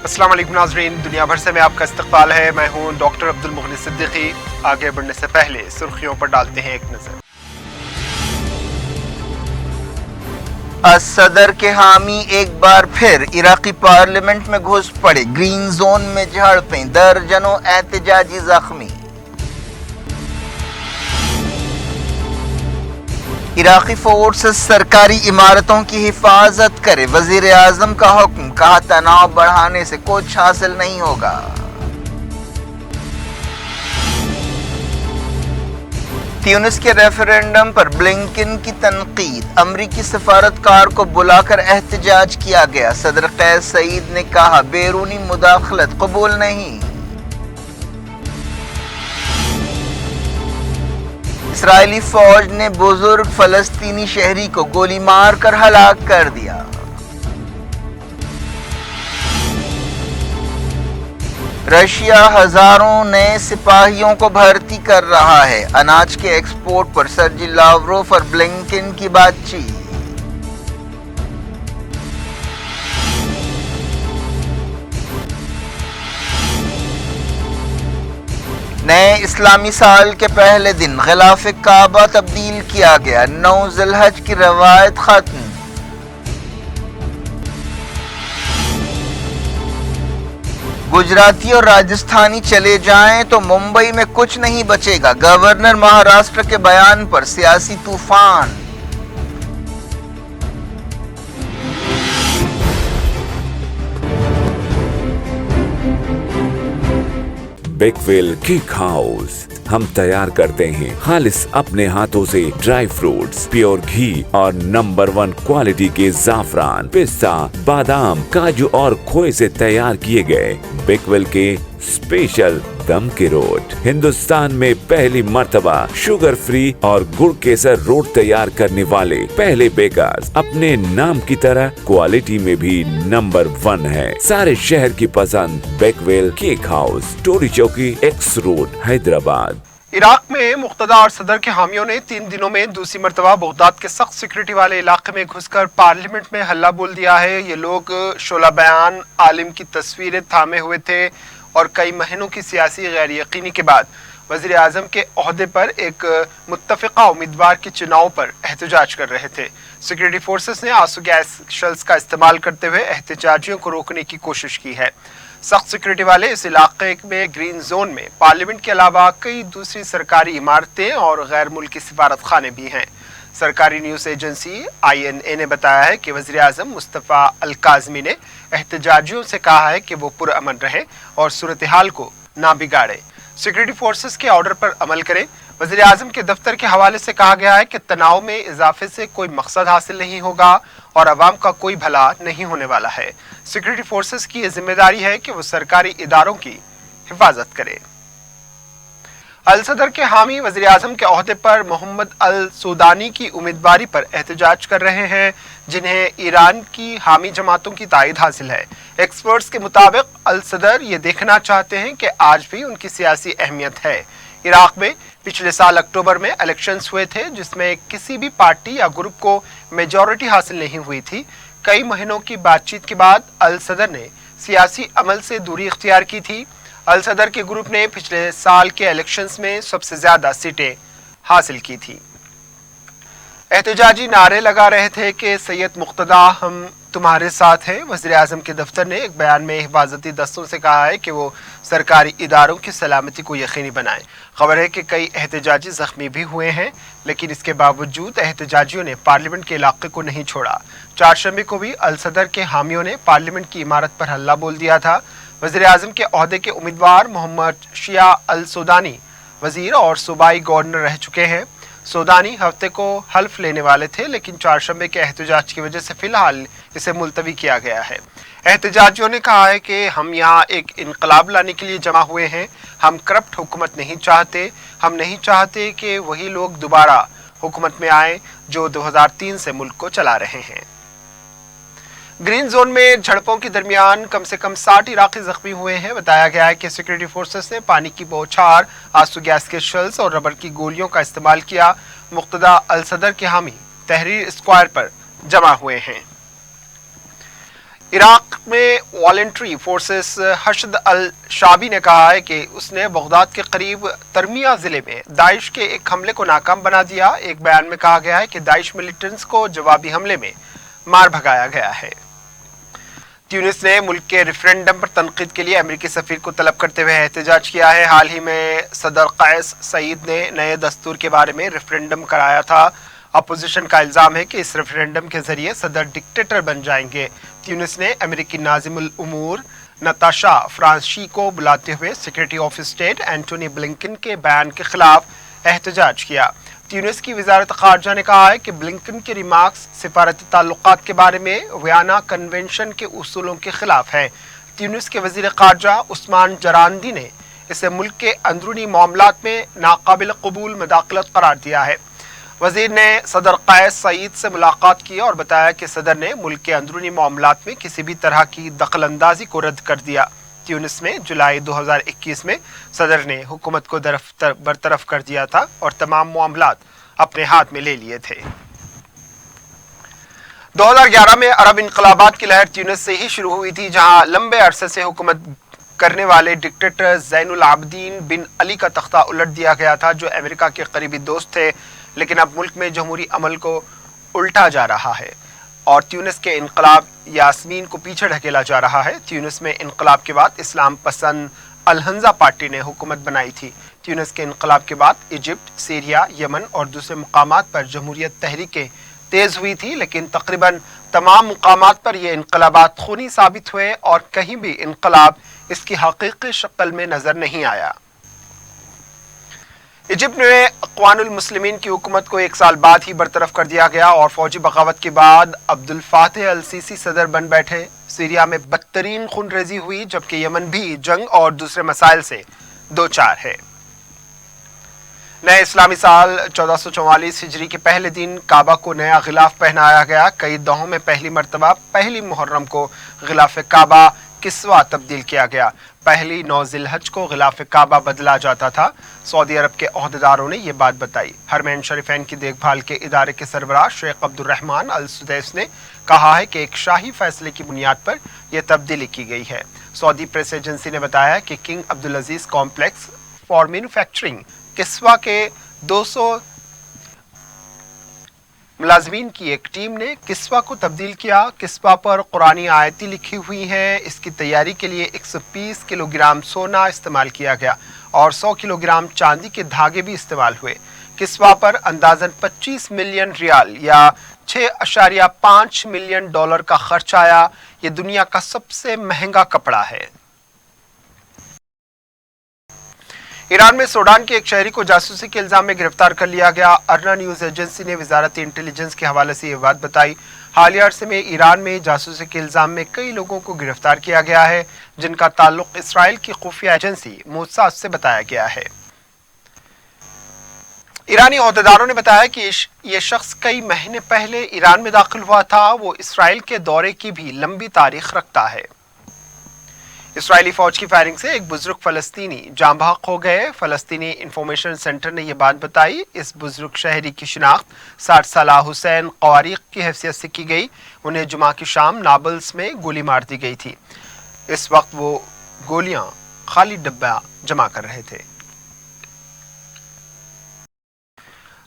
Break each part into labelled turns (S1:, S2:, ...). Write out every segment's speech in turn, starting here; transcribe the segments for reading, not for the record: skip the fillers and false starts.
S1: अस्सलाम वालेकुम नाज़रीन, दुनिया भर से मैं आपका इस्तकबाल है। मैं हूं डॉक्टर अब्दुल मुगनी सिद्दीकी। आगे बढ़ने से पहले सुर्खियों पर डालते हैं एक नज़र।
S2: सदर के हामी एक बार फिर इराकी पार्लियामेंट में घुस पड़े। ग्रीन जोन में झड़पें, दर्जनों एहतजाजी जख्मी। इराकी फोर्सेस सरकारी इमारतों की हिफाजत करे, वजीर आजम का हुक्म, कहा तनाव बढ़ाने से कुछ हासिल नहीं होगा। ट्यूनिस के रेफरेंडम पर ब्लिंकन की तनकीद, अमरीकी सफारतकार को बुलाकर एहतजाज किया गया। सदर कैस सईद ने कहा बैरूनी मुदाखलत कबूल नहीं। इसराइली फौज ने बुजुर्ग फलस्तीनी शहरी को गोली मार कर हलाक कर दिया। रशिया हजारों नए सिपाहियों को भर्ती कर रहा है। अनाज के एक्सपोर्ट पर सर्जी लावरोव और ब्लिंकन की बातचीत। नए इस्लामी साल के पहले दिन गिलाफ काबा तब्दील किया गया। 9 ज़िलहज की रवायत खत्म। गुजराती और राजस्थानी चले जाएं तो मुंबई में कुछ नहीं बचेगा। गवर्नर महाराष्ट्र के बयान पर सियासी तूफान।
S3: बेकवेल केक हाउस, हम तैयार करते हैं खालिस अपने हाथों से ड्राई फ्रूट्स, प्योर घी और नंबर 1 क्वालिटी के जाफरान, पिस्ता, बादाम, काजू और खोए से तैयार किए गए बेकवेल के स्पेशल दम के रोट। हिंदुस्तान में पहली मर्तबा शुगर फ्री और गुड़ केसर रोट तैयार करने वाले पहले बेकर्स। अपने नाम की तरह क्वालिटी में भी नंबर 1 है। सारे शहर की पसंद बेकवेल केक हाउस, टोरी चौकी, एक्स रोड, हैदराबाद।
S1: इराक में मुक़्तदा और सदर के हामियों ने 3 दिनों में दूसरी मरतबा बगदाद के सख्त सिक्योरिटी वाले इलाके में घुसकर पार्लियामेंट में हल्ला बोल दिया है। ये लोग शोला बयान, आलिम की तस्वीरें थामे हुए थे और कई महीनों की सियासी गैर यकीनी के बाद वज़ीर आज़म के ओहदे पर एक मुत्तफ़िक़ा उम्मीदवार के चुनाव पर एहतजाज कर रहे थे। सिक्योरिटी फोर्सेस ने आंसू गैस शेल्स का इस्तेमाल करते हुए एहतजाजियों को रोकने की कोशिश की है। सख्त सिक्योरिटी वाले इस इलाके में ग्रीन जोन में पार्लियामेंट के अलावा कई दूसरी सरकारी इमारतें और गैर मुल्की सिफारत खाने भी हैं। सरकारी न्यूज़ एजेंसी INA ने बताया है कि वज़ीर आज़म मुस्तफ़ा अल-काज़मी ने एहतजाजियों से कहा है कि वो पुरअमन रहे और सूरत हाल को ना बिगाड़े, सिक्योरिटी फोर्सेस के ऑर्डर पर अमल करें। वज़ीर आज़म के दफ्तर के हवाले से कहा गया है कि तनाव में इजाफे से कोई मकसद हासिल नहीं होगा और अवाम का कोई भला नहीं होने वाला है। सिक्योरिटी फोर्सेस की ये जिम्मेदारी है कि वो सरकारी इदारों की हिफाजत करें। अल सदर के हामी वज़ीर आज़म के ओहदे पर मोहम्मद अल सूदानी की उम्मीदवारी पर एहतजाज कर रहे हैं, जिन्हें ईरान की हामी जमातों की तायद हासिल है। एक्सपर्ट्स के मुताबिक अल सदर ये देखना चाहते हैं कि आज भी उनकी सियासी अहमियत है। इराक में पिछले साल अक्टूबर में इलेक्शंस हुए थे, जिसमें किसी भी पार्टी या ग्रुप को मेजॉरिटी हासिल नहीं हुई थी। कई महीनों की बातचीत के बाद अल सदर ने सियासी अमल से दूरी इख्तियार की थी। अल सदर के ग्रुप ने पिछले साल के इलेक्शंस में सबसे ज्यादा सीटें हासिल की थी। एहतजाजी नारे लगा रहे थे कि सैयद मुक़्तदा हम तुम्हारे साथ हैं। वज़ीर आज़म के दफ्तर ने एक बयान में हिफाजती दस्तों से कहा है कि वो सरकारी इदारों की सलामती को यकीनी बनाएं। खबर है कि कई एहतजाजी जख्मी भी हुए हैं, लेकिन इसके बावजूद एहतजाजियों ने पार्लियामेंट के इलाके को नहीं छोड़ा। चारशंबे को भी अल सदर के हामियों ने पार्लियामेंट की इमारत पर हल्ला बोल दिया था। वज़ीर आज़म के ओहदे के उम्मीदवार मोहम्मद शिया अल सूदानी वज़ीर और सूबाई गवर्नर रह चुके हैं। सूदानी हफ्ते को हल्फ लेने वाले थे, लेकिन चारशंबे के एहतजाज की वजह से फिलहाल इसे मुलतवी किया गया है। एहतजाजियों ने कहा है कि हम यहाँ एक इनकलाब लाने के लिए जमा हुए हैं। हम करप्ट हुकूमत नहीं चाहते। हम नहीं चाहते कि वही लोग दोबारा हुकूमत में आए जो 2003 से मुल्क को चला रहे हैं। ग्रीन जोन में झड़पों के दरमियान कम से कम 60 इराकी जख्मी हुए हैं। बताया गया है कि सिक्योरिटी फोर्सेस ने पानी की बौछार, आंसू गैस के शेल्स और रबर की गोलियों का इस्तेमाल किया। मुक़्तदा अल सदर के हामी तहरीर स्क्वायर पर जमा हुए हैं। इराक में वॉलंटरी फोर्सेस हशद अल शाबी ने कहा है कि उसने बगदाद के करीब तरमिया जिले में दाइश के एक हमले को नाकाम बना दिया। एक बयान में कहा गया है कि दाइश मिलिटेंट्स को जवाबी हमले में मार भगाया गया है। ट्यूनिस ने मुल्क के रेफरेंडम पर तनकीद के लिए अमेरिकी सफीर को तलब करते हुए एहतजाज किया है। हाल ही में सदर कैस सईद ने नए दस्तूर के बारे में रेफरेंडम कराया था। अपोजिशन का इल्जाम है कि इस रेफरेंडम के जरिए सदर डिक्टेटर बन जाएंगे। ट्यूनिस ने अमेरिकी नाजिमुल उमूर नताशा फ्रांसी को बुलाते हुए secretary of state Antony Blinken के बयान के खिलाफ एहतजाज किया। ट्यूनिस की वजारत खारजा ने कहा है कि ब्लिंकन के रिमार्क्स सिफारती ताल्लुकात के बारे में वियना कन्वेंशन के उसूलों के खिलाफ हैं। ट्यूनिस के वजीर खारजा उस्मान जरांदी ने इसे मुल्क के अंदरूनी मामलात में नाकाबिल कबूल मदाखलत करार दिया है। वजीर ने सदर कैस सईद से मुलाकात की और बताया कि सदर ने मुल्क के अंदरूनी मामलात में किसी भी तरह की दखल अंदाजी को रद्द कर दिया। ट्यूनिस में जुलाई 2021 में सदर ने हुकूमत को बरतरफ कर दिया था और तमाम मामलात अपने हाथ में ले लिए थे। 2011 में अरब इनकलाबात की लहर ट्यूनिस से ही शुरू हुई थी, जहां लंबे अरसे से हुकूमत करने वाले डिक्टेटर ज़ैनुल आबदीन बिन अली का तख्ता उलट दिया गया था, जो अमेरिका के करीबी दोस्त थे। लेकिन अब मुल्क में जमहूरी अमल को उल्टा जा रहा है और ट्यूनिस के इनकलाब यास्मीन को पीछे ढकेला जा रहा है। ट्यूनिस में इनकलाब के बाद इस्लाम पसंद अल-हंजा पार्टी ने हुकूमत बनाई थी। ट्यूनिस के इनकलाब के बाद इजिप्ट, सीरिया, यमन और दूसरे मुकामात पर जमहूरियत तहरीकें तेज हुई थी, लेकिन तकरीबन तमाम मुकामात पर ये इनकलाबात खूनी साबित हुए और कहीं भी इनकलाब इसकी हकीकी शक्ल में नजर नहीं आया। इजिप्ट में अक़वानुल मुस्लिमीन की हुकूमत को 1 साल बाद ही बरतरफ कर दिया गया और फौजी बगावत के बाद अब्दुल फातह अल सीसी सदर बन बैठे। सीरिया में बदतरीन खूनरेजी हुई, जबकि यमन भी जंग और दूसरे मसाइल से दो चार है। नए इस्लामी साल 1444 हिजरी के पहले दिन काबा को नया गिलाफ पहनाया गया। कई दौहों में पहली मरतबा पहली मुहर्रम को गिलाफ काबा किस्वा तब्दील किया गया। पहली 9 ज़िलहज को गिलाफ काबा बदला जाता था। सऊदी अरब के ओहदेदारों ने यह बात बताई। हरमैन शरीफैन की देखभाल के इदारे के सरबराह शेख अब्दुर्रहमान अल सुदैस ने कहा है कि एक शाही फैसले की बुनियाद पर यह तब्दीली की गई है। सऊदी प्रेस एजेंसी ने बताया कि King Abdul Aziz complex for manufacturing किस्वा के 200 मुलाजमीन की एक टीम ने किस्वा को तब्दील किया। किस्वा पर कुरानी आयतें लिखी हुई हैं। इसकी तैयारी के लिए 120 किलोग्राम सोना इस्तेमाल किया गया और 100 किलोग्राम चांदी के धागे भी इस्तेमाल हुए। किस्वा पर अंदाजन 25 मिलियन रियाल या 6.5 मिलियन डॉलर का खर्च आया। ये दुनिया का सबसे महंगा कपड़ा है। ईरान में सूडान के एक शहरी को जासूसी के इल्जाम में गिरफ्तार कर लिया गया। अर्ना न्यूज एजेंसी ने वजारत इंटेलिजेंस के हवाले से ये बात बताई। हालिया अरसे में ईरान में जासूसी के इल्जाम में कई लोगों को गिरफ्तार किया गया है, जिनका ताल्लुक इसराइल की खुफिया एजेंसी मोसाद से बताया गया है। ईरानी ओहदेदारों ने बताया कि ये शख्स कई महीने पहले ईरान में दाखिल हुआ था। वो इसराइल के दौरे की भी लंबी तारीख रखता है। इसराइली फौज की फायरिंग से एक बुजुर्ग फलस्तीनी जाँ बहक हो गए। फलस्तीनी इंफॉर्मेशन सेंटर ने यह बात बताई। इस बुजुर्ग शहरी की शिनाख्त 60 साल हुसैन क़वारीक़ की हैसियत से की गई। उन्हें जुमा की शाम नाबल्स में गोली मार दी गई थी। इस वक्त वो गोलियां खाली डब्बा जमा कर रहे थे।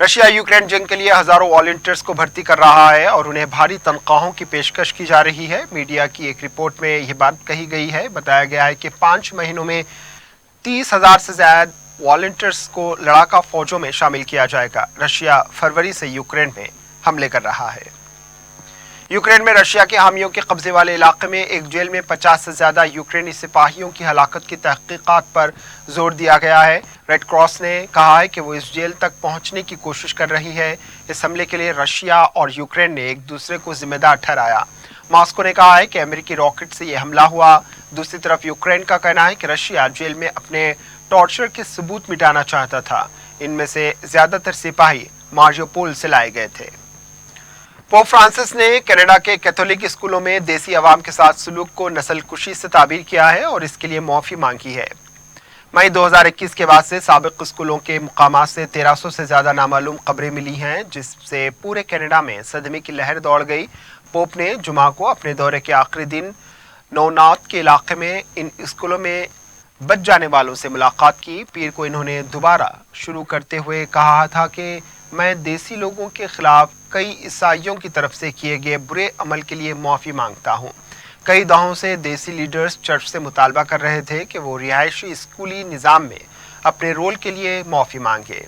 S1: रशिया यूक्रेन जंग के लिए हजारों वॉलंटियर्स को भर्ती कर रहा है और उन्हें भारी तनख्वाहों की पेशकश की जा रही है। मीडिया की एक रिपोर्ट में यह बात कही गई है। बताया गया है कि 5 महीनों में 30,000 से ज्यादा वॉलंटियर्स को लड़ाका फौजों में शामिल किया जाएगा। रशिया फरवरी से यूक्रेन में हमले कर रहा है। यूक्रेन में रशिया के हामियों के कब्जे वाले इलाके में एक जेल में 50 से ज्यादा यूक्रेनी सिपाहियों की हलाकत की तहकीकात पर जोर दिया गया है। रेड क्रॉस ने कहा है कि वो इस जेल तक पहुंचने की कोशिश कर रही है। इस हमले के लिए रशिया और यूक्रेन ने एक दूसरे को जिम्मेदार ठहराया। मॉस्को ने कहा है कि अमेरिकी रॉकेट से यह हमला हुआ। दूसरी तरफ यूक्रेन का कहना है कि रशिया जेल में अपने टॉर्चर के सबूत मिटाना चाहता था। इनमें से ज्यादातर सिपाही मारियोपोल से लाए गए थे। पोप फ्रांसिस ने कनाडा के कैथोलिक स्कूलों में देसी अवाम के साथ सलूक को नस्लकुशी से ताबीर किया है और इसके लिए मुआफ़ी मांगी है। मई 2021 के बाद से साबिक स्कूलों के मुकामात से 1300 से ज़्यादा नामालूम खबरें मिली हैं, जिससे पूरे कनाडा में सदमे की लहर दौड़ गई। पोप ने जुमा को अपने दौरे के आखिरी दिन नौनाथ के इलाके में इन स्कूलों में बच जाने वालों से मुलाकात की। पीर को इन्होंने दोबारा शुरू करते हुए कहा था कि मैं देसी लोगों के खिलाफ कई ईसाइयों की तरफ से किए गए बुरे अमल के लिए माफ़ी मांगता हूँ। कई दहाकों से देसी लीडर्स चर्च से मुतालबा कर रहे थे कि वो रिहायशी स्कूली निज़ाम में अपने रोल के लिए माफ़ी मांगे।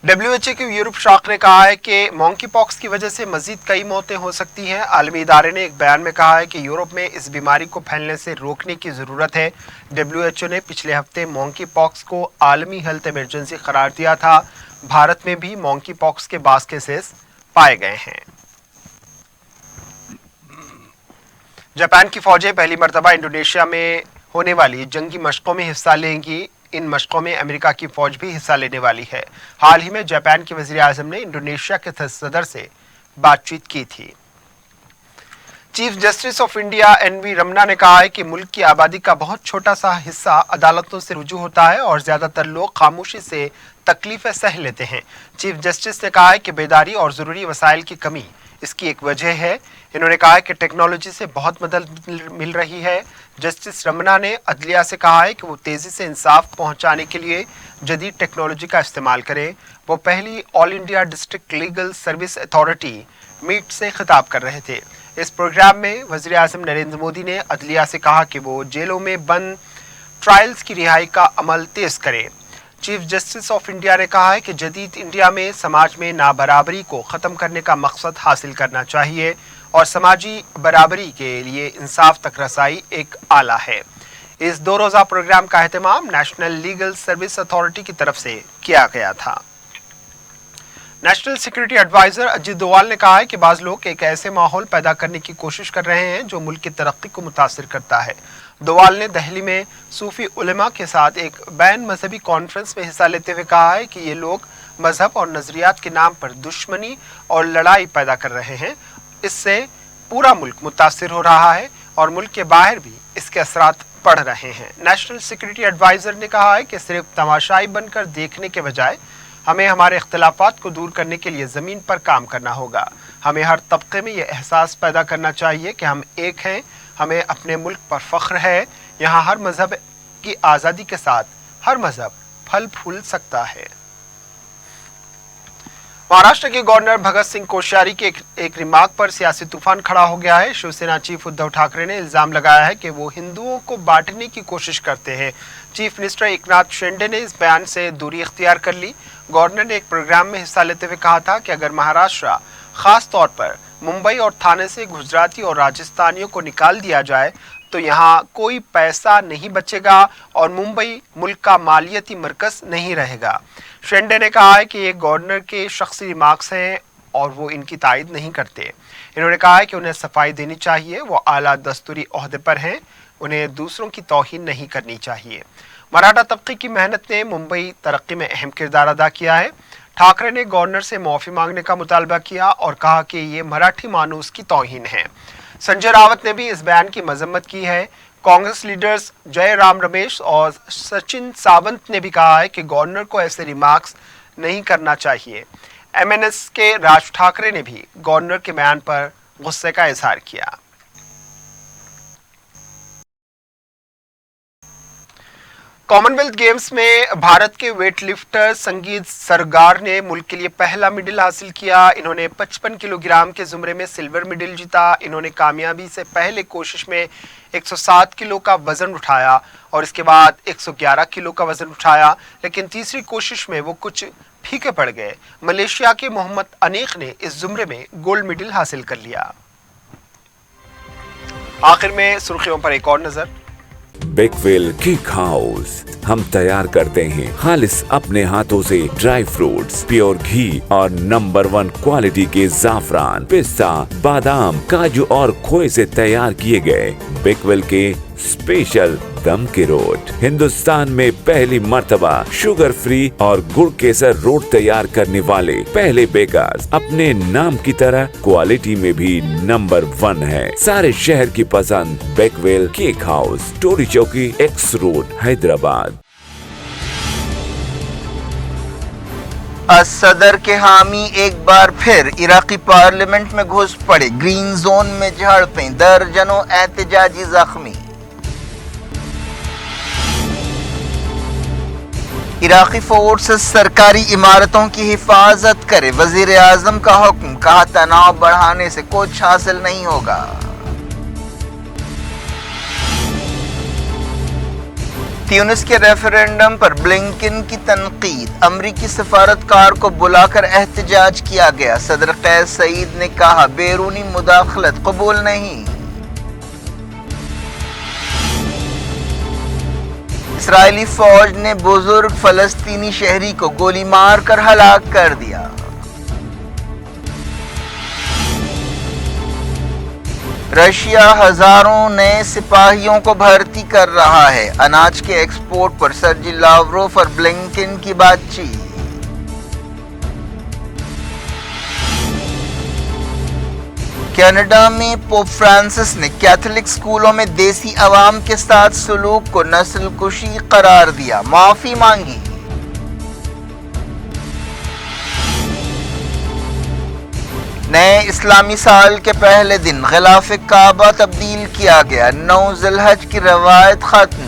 S1: WHO के यूरोप शाख ने कहा है कि मॉन्की पॉक्स की वजह से मजीद कई मौतें हो सकती हैं। आलमी इदारे ने एक बयान में कहा है कि यूरोप में इस बीमारी को फैलने से रोकने की ज़रूरत है। WHO ने पिछले हफ्ते मॉन्की पॉक्स को आलमी हेल्थ इमरजेंसी करार दिया था। भारत में भी मॉन्की पॉक्स के 22 केसेस पाए गए हैं। जापान की फौजें पहली मरतबा इंडोनेशिया में होने वाली जंगी मशकों में हिस्सा लेंगी। इन मशकों में अमेरिका की फौज भी हिस्सा लेने वाली है। हाल ही में जापान के वज़ीर आज़म ने इंडोनेशिया के सदर से बातचीत की थी। Chief justice of India NV Ramana ने कहा है कि मुल्क की आबादी का बहुत छोटा सा हिस्सा अदालतों से रुजू होता है और ज़्यादातर लोग खामोशी से तकलीफें सह लेते हैं। चीफ जस्टिस ने कहा है कि बेदारी और ज़रूरी वसाइल की कमी इसकी एक वजह है। इन्होंने कहा है कि टेक्नोलॉजी से बहुत मदद मिल रही है। जस्टिस रमना ने अदलिया से कहा है कि वो तेज़ी से इंसाफ पहुंचाने के लिए जदीद टेक्नोलॉजी का इस्तेमाल करें। वो पहली all India district legal service authority meet से खिताब कर रहे थे। इस प्रोग्राम में वज़ीर आज़म नरेंद्र मोदी ने अदलिया से कहा कि वो जेलों में बंद ट्रायल्स की रिहाई का अमल तेज़ करें। चीफ जस्टिस ऑफ इंडिया ने कहा है कि जदीद इंडिया में समाज में नाबराबरी को ख़त्म करने का मकसद हासिल करना चाहिए और समाजी बराबरी के लिए इंसाफ तक रसाई एक आला है। इस 2 रोज़ा प्रोग्राम का एहतमाम नेशनल लीगल सर्विस अथॉरिटी की तरफ से किया गया था। National security adviser Ajit Doval ने कहा है कि बाज़ लोग एक ऐसे माहौल पैदा करने की कोशिश कर रहे हैं जो मुल्क की तरक्की को मुतासिर करता है। डोवाल ने दिल्ली में सूफी उलेमा के साथ एक बैन मजहबी कॉन्फ्रेंस में हिस्सा लेते हुए कहा है कि ये लोग मजहब और नजरियात के नाम पर दुश्मनी और लड़ाई पैदा कर रहे हैं। इससे पूरा मुल्क मुतासिर हो रहा है और मुल्क के बाहर भी इसके असरात पड़ रहे हैं। नेशनल सिक्योरिटी एडवाइजर ने कहा है कि सिर्फ तमाशाई बनकर देखने के बजाय हमें हमारे इख्तिलाफात को दूर करने के लिए ज़मीन पर काम करना होगा। हमें हर तबके में यह एहसास पैदा करना चाहिए कि हम एक हैं। हमें अपने मुल्क पर फ़ख्र है। यहाँ हर मज़हब की आज़ादी के साथ हर मज़हब फल फूल सकता है। महाराष्ट्र के गवर्नर भगत सिंह कोश्यारी के एक रिमार्क पर सियासी तूफान खड़ा हो गया है। शिवसेना चीफ उद्धव ठाकरे ने इल्ज़ाम लगाया है कि वो हिंदुओं को बांटने की कोशिश करते हैं। चीफ मिनिस्टर एकनाथ शिंदे ने इस बयान से दूरी इख्तियार कर ली। गवर्नर ने एक प्रोग्राम में हिस्सा लेते हुए कहा था कि अगर महाराष्ट्र खास तौर पर मुंबई और थाने से गुजराती और राजस्थानियों को निकाल दिया जाए तो यहाँ कोई पैसा नहीं बचेगा और मुंबई मुल्क का मालियाती मरकज नहीं रहेगा। शिंदे ने कहा है कि ये गवर्नर के शख्सी रिमार्क्स हैं और वो इनकी तायद नहीं करते। इन्होंने कहा है कि उन्हें सफाई देनी चाहिए। वो आला दस्तूरी ओहदे पर हैं, उन्हें दूसरों की तौहीन नहीं करनी चाहिए। मराठा तबके की मेहनत ने मुंबई तरक्की में अहम किरदार अदा किया है। ठाकरे ने गवर्नर से माफ़ी मांगने का मुतालबा किया और कहा कि ये मराठी मानूस की तौहीन है। संजय रावत ने भी इस बयान की मजम्मत की है। कांग्रेस लीडर्स जय राम रमेश और सचिन सावंत ने भी कहा है कि गवर्नर को ऐसे रिमार्क्स नहीं करना चाहिए। MNS के राज ठाकरे ने भी गवर्नर के बयान पर गुस्से का इजहार किया। कॉमनवेल्थ गेम्स में भारत के वेटलिफ्टर संगीत सरगार ने मुल्क के लिए पहला मेडल हासिल किया। इन्होंने 55 किलोग्राम के जुमरे में सिल्वर मेडल जीता। इन्होंने कामयाबी से पहले कोशिश में 107 किलो का वजन उठाया और इसके बाद 111 किलो का वजन उठाया, लेकिन तीसरी कोशिश में वो कुछ फीके पड़ गए। मलेशिया के मोहम्मद अनीक ने इस जुमरे में गोल्ड मेडल हासिल कर लिया। आखिर में सुर्खियों पर एक और नजर।
S3: बेकवेल केक हाउस हम तैयार करते हैं खालिस अपने हाथों से ड्राई फ्रूट्स, प्योर घी और नंबर 1 क्वालिटी के जाफरान, पिस्ता, बादाम, काजू और खोए से तैयार किए गए बेकवेल के स्पेशल दम के रोट। हिंदुस्तान में पहली मर्तबा शुगर फ्री और गुड़ केसर रोट तैयार करने वाले पहले बेकर्स। अपने नाम की तरह क्वालिटी में भी नंबर 1 है। सारे शहर की पसंद बेकवेल केक हाउस, टोरी चौकी, X रोड, हैदराबाद।
S2: صدر کے حامی ایک بار پھر عراقی پارلیمنٹ میں گھس پڑے، گرین زون میں جھڑپیں، درجنوں احتجاجی زخمی۔ عراقی فورسز سرکاری عمارتوں کی حفاظت کرے، وزیر اعظم کا حکم، کہا تناؤ بڑھانے سے کچھ حاصل نہیں ہوگا۔ تیونس کے ریفرینڈم پر بلنکن کی تنقید، امریکی سفارتکار کو بلا کر احتجاج کیا گیا، صدر قیس سعید نے کہا بیرونی مداخلت قبول نہیں۔ اسرائیلی فوج نے بزرگ فلسطینی شہری کو گولی مار کر ہلاک کر دیا۔ رشیا ہزاروں نئے سپاہیوں کو بھرتی کر رہا ہے، اناج کے ایکسپورٹ پر سرجی لاوروف اور بلنکن کی بات چیت۔ کینیڈا میں پوپ فرانسس نے کیتھولک اسکولوں میں دیسی عوام کے ساتھ سلوک کو نسل کشی قرار دیا، معافی مانگی۔ نئے اسلامی سال کے پہلے دن غلاف کعبہ تبدیل کیا گیا، 9 ذی الحج کی روایت ختم۔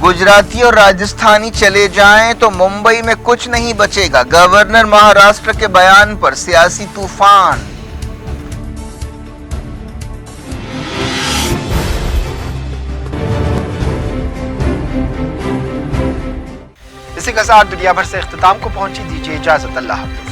S2: گجراتی اور راجستھانی چلے جائیں تو ممبئی میں کچھ نہیں بچے گا، گورنر مہاراشٹر کے بیان پر سیاسی طوفان۔
S1: اسی کے ساتھ دنیا بھر سے اختتام کو پہنچی، دیجیے اجازت، اللہ حافظ۔